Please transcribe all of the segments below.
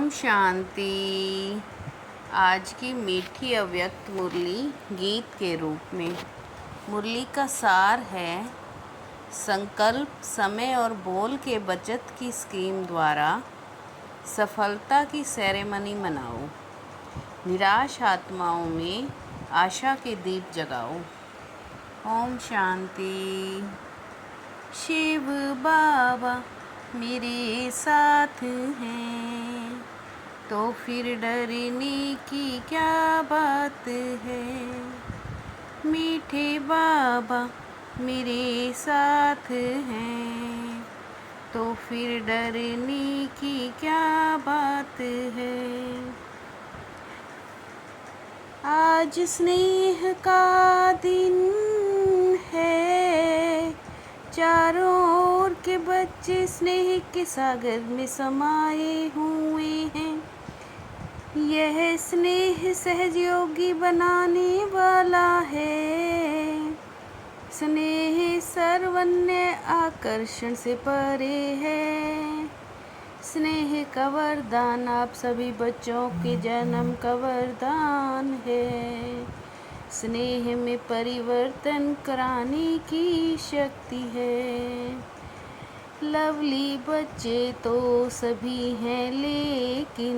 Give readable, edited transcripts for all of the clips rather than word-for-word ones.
ओम शांति। आज की मीठी अव्यक्त मुरली गीत के रूप में। मुरली का सार है, संकल्प, समय और बोल के बचत की स्कीम द्वारा सफलता की सेरेमनी मनाओ। निराश आत्माओं में आशा के दीप जगाओ। ओम शांति। शिव बाबा मेरे साथ हैं, तो फिर डरने की क्या बात है। मीठे बाबा मेरे साथ हैं, तो फिर डरने की क्या बात है। आज स्नेह का दिन है, चारों ओर के बच्चे स्नेह के सागर में समाये हुए हैं। यह स्नेह सहयोगी बनाने वाला है। स्नेह सर्वन्य आकर्षण से परे है। स्नेह का वरदान आप सभी बच्चों के जन्म का वरदान है। स्नेह में परिवर्तन कराने की शक्ति है। लवली बच्चे तो सभी हैं, लेकिन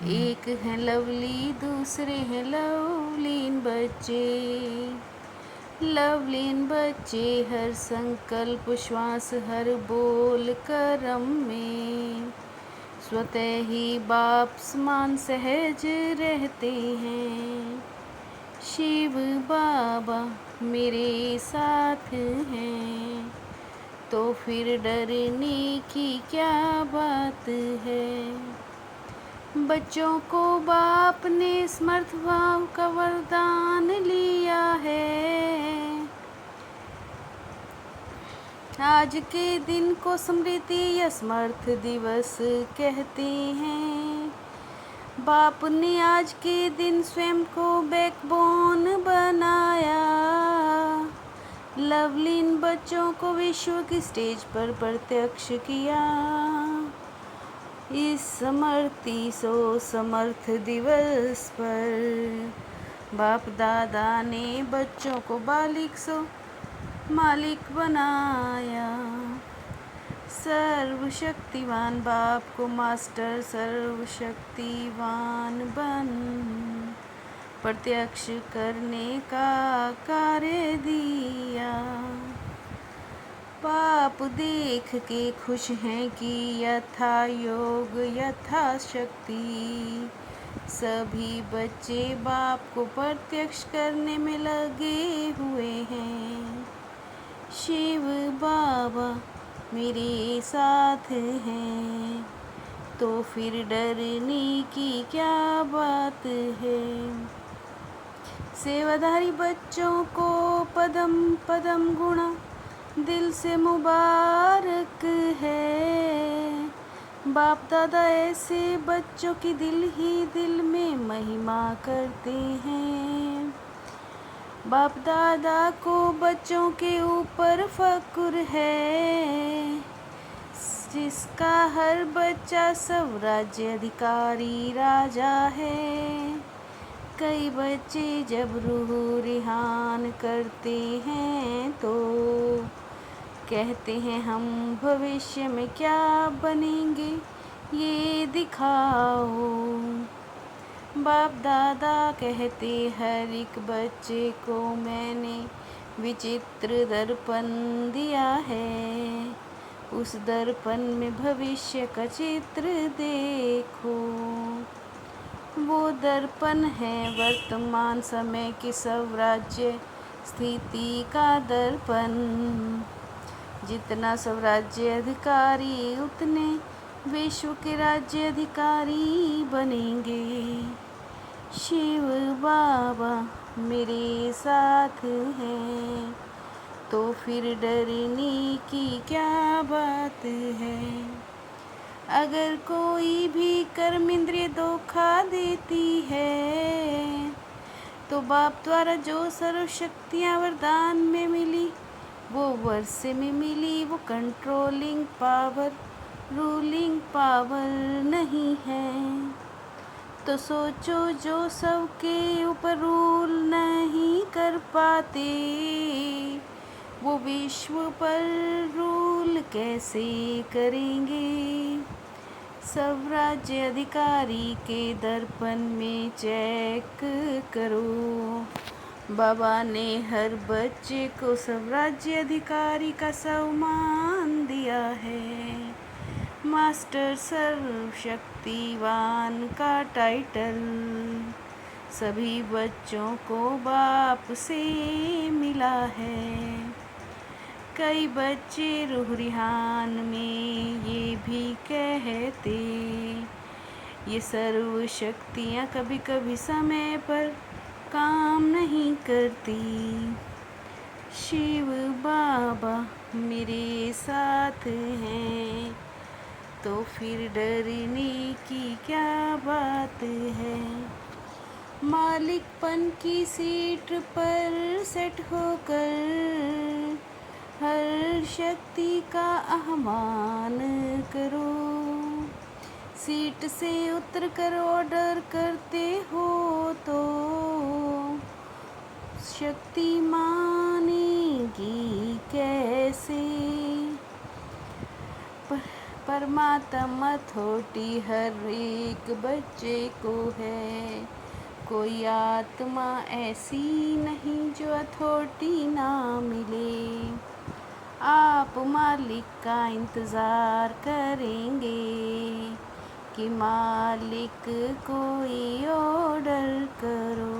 एक है लवली, दूसरे हैं लवलीन बच्चे। लवलीन बच्चे हर संकल्प, श्वास, हर बोल, कर्म में स्वतः ही बाप समान सहज रहते हैं। शिव बाबा मेरे साथ हैं, तो फिर डरने की क्या बात है। बच्चों को बाप ने समर्थ भाव का वरदान लिया है। आज के दिन को स्मृति या समर्थ दिवस कहते हैं। बाप ने आज के दिन स्वयं को बैकबोन बनाया। लवलीन बच्चों को विश्व की स्टेज पर प्रत्यक्ष किया। इस समर्थी सो समर्थ दिवस पर बाप दादा ने बच्चों को बालिक सो मालिक बनाया। सर्वशक्तिवान बाप को मास्टर सर्वशक्तिवान बन प्रत्यक्ष करने का कार्य दिया। बाप देख के खुश हैं कि यथा योग यथा शक्ति सभी बच्चे बाप को प्रत्यक्ष करने में लगे हुए हैं। शिव बाबा मेरे साथ हैं, तो फिर डरने की क्या बात है। सेवाधारी बच्चों को पदम पदम गुणा दिल से मुबारक है। बाप दादा ऐसे बच्चों की दिल ही दिल में महिमा करते हैं। बाप दादा को बच्चों के ऊपर फक्र है, जिसका हर बच्चा स्वराज्य अधिकारी राजा है। कई बच्चे जब रूह रिहान करते हैं तो कहते हैं हम भविष्य में क्या बनेंगे, ये दिखाओ। बाप दादा कहते हर एक बच्चे को मैंने विचित्र दर्पण दिया है। उस दर्पण में भविष्य का चित्र देखो। वो दर्पण है वर्तमान समय की स्वराज्य स्थिति का दर्पण। जितना स्वराज्य अधिकारी उतने विश्व के राज्य अधिकारी बनेंगे। शिव बाबा मेरे साथ हैं, तो फिर डरने की क्या बात है। अगर कोई भी कर्म इंद्रिय धोखा देती है, तो बाप द्वारा जो सर्व शक्तियाँ वरदान में मिली वो वर्षे में मिली। वो कंट्रोलिंग पावर रूलिंग पावर नहीं है। तो सोचो जो सबके ऊपर रूल नहीं कर पाते, वो विश्व पर रूल कैसे करेंगे। सब राज्य अधिकारी के दर्पण में चेक करो। बाबा ने हर बच्चे को सब राज्य अधिकारी का सम्मान दिया है। मास्टर सर्वशक्तिवान का टाइटल सभी बच्चों को बाप से मिला है। कई बच्चे रूहान में ये भी कहते, ये सर्व शक्तियाँ कभी कभी समय पर काम नहीं करती। शिव बाबा मेरे साथ हैं, तो फिर डरने की क्या बात है। मालिकपन की सीट पर सेट होकर हर शक्ति का आह्वान करो। सीट से उतर कर ऑर्डर करते हो तो शक्ति मानेगी कैसे। परमात्मा अथॉरिटी हर एक बच्चे को है। कोई आत्मा ऐसी नहीं जो अथॉरिटी ना मिले। आप मालिक का इंतज़ार करेंगे कि मालिक कोई ऑर्डर करो।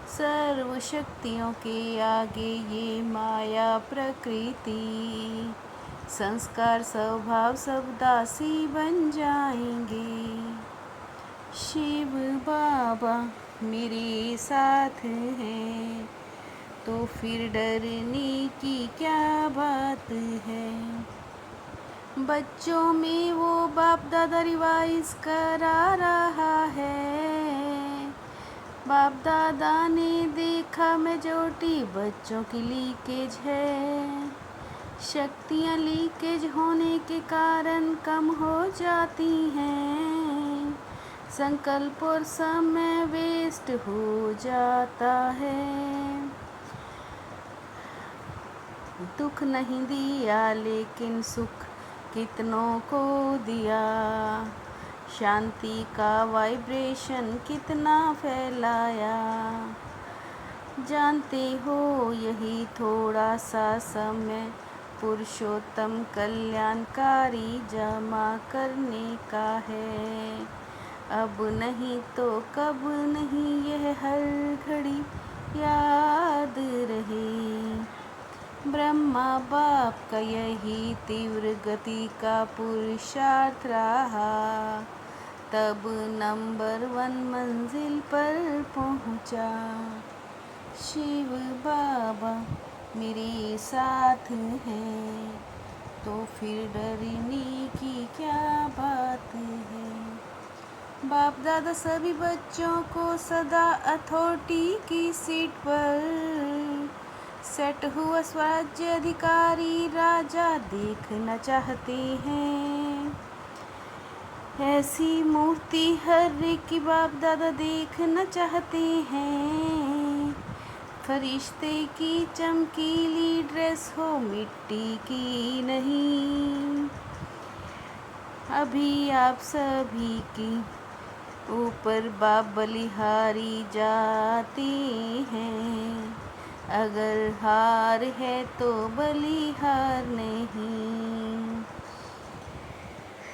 सर्व शक्तियों के आगे ये माया प्रकृति, संस्कार स्वभाव सब दासी बन जाएंगे। शिव बाबा मेरे साथ हैं, तो फिर डरने की क्या बात है। बच्चों में वो बाप दादा रिवाइज करा रहा है। बाप दादा ने देखा मेजॉरिटी बच्चों की लीकेज है। शक्तियाँ लीकेज होने के कारण कम हो जाती हैं। संकल्प और समय वेस्ट हो जाता है। दुख नहीं दिया लेकिन सुख कितनों को दिया। शांति का वाइब्रेशन कितना फैलाया। जानते हो यही थोड़ा सा समय पुरुषोत्तम कल्याणकारी जमा करने का है। अब नहीं तो कब नहीं यह हर घड़ी याद रहे। ब्रह्मा बाप का यही तीव्र गति का पुरुषार्थ रहा, तब नंबर 1 मंजिल पर पहुंचा। शिव बाबा मेरे साथ हैं, तो फिर डरने की क्या बात है। बाप दादा सभी बच्चों को सदा अथॉरिटी की सीट पर सेट हुआ स्वराज्य अधिकारी राजा देखना चाहते हैं। ऐसी मूर्ति हर एक की बाप दादा देखना चाहते हैं। फरिश्ते की चमकीली ड्रेस हो, मिट्टी की नहीं। अभी आप सभी की ऊपर बाप बलिहारी जाते हैं। अगर हार है तो बलिहार नहीं।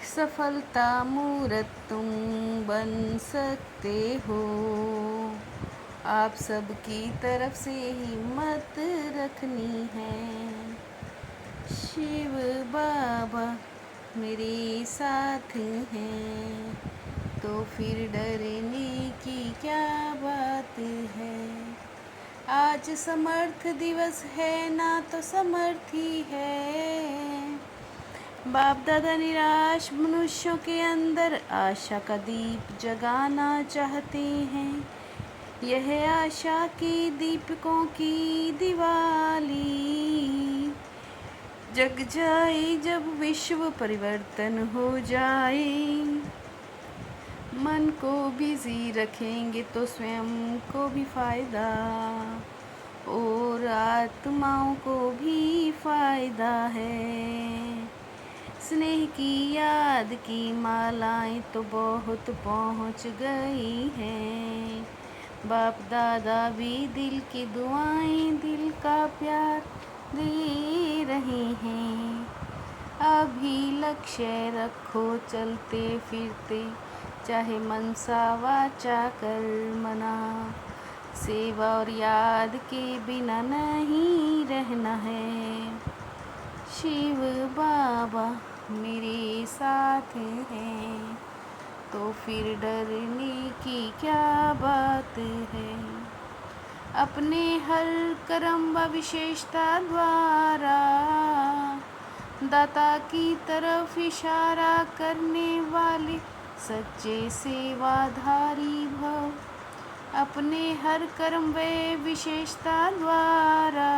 सफलता मूरत तुम बन सकते हो। आप सबकी तरफ से हिम्मत रखनी है। शिव बाबा मेरे साथ हैं, तो फिर डरने की क्या बात है। आज समर्थ दिवस है ना, तो समर्थी है। बाप दादा निराश मनुष्यों के अंदर आशा का दीप जगाना चाहते हैं। यह आशा की दीपकों की दिवाली जग जाए जब विश्व परिवर्तन हो जाए, मन को बिजी रखेंगे तो स्वयं को भी फायदा और आत्माओं को भी फायदा है। स्नेह की याद की मालाएं तो बहुत पहुंच गई हैं, बाप दादा भी दिल की दुआएं दिल का प्यार दे रहे हैं। अभी लक्ष्य रखो चलते फिरते, चाहे मनसा वाचा कर्मणा, सेवा और याद के बिना नहीं रहना है। शिव बाबा मेरे साथ हैं, तो फिर डरने की क्या बात है। अपने हर कर्म व विशेषता द्वारा दाता की तरफ इशारा करने वाले सच्चे सेवाधारी भव। अपने हर कर्म व विशेषता द्वारा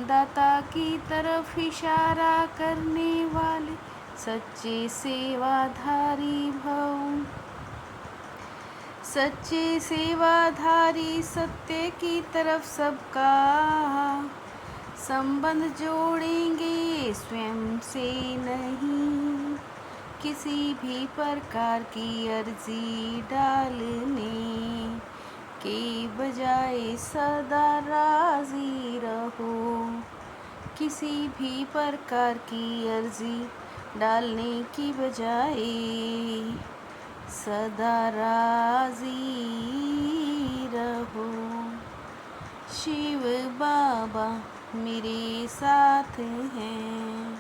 दाता की तरफ इशारा करने वाले सच्चे सेवाधारी भव। सच्चे सेवाधारी सत्य की तरफ सबका संबंध जोड़ेंगे, स्वयं से नहीं किसी भी प्रकार की अर्जी डालने के बजाय सदा राजी रहो। किसी भी प्रकार की अर्जी डालने की बजाय सदा राजी रहो। शिव बाबा मेरे साथ हैं,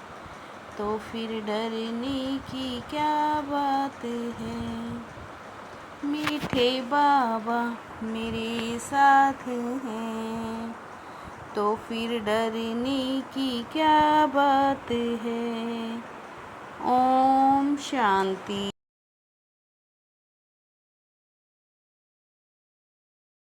तो फिर डरने की क्या बात है। मीठे बाबा मेरे साथ हैं, तो फिर डरने की क्या बात है। ओम शांति।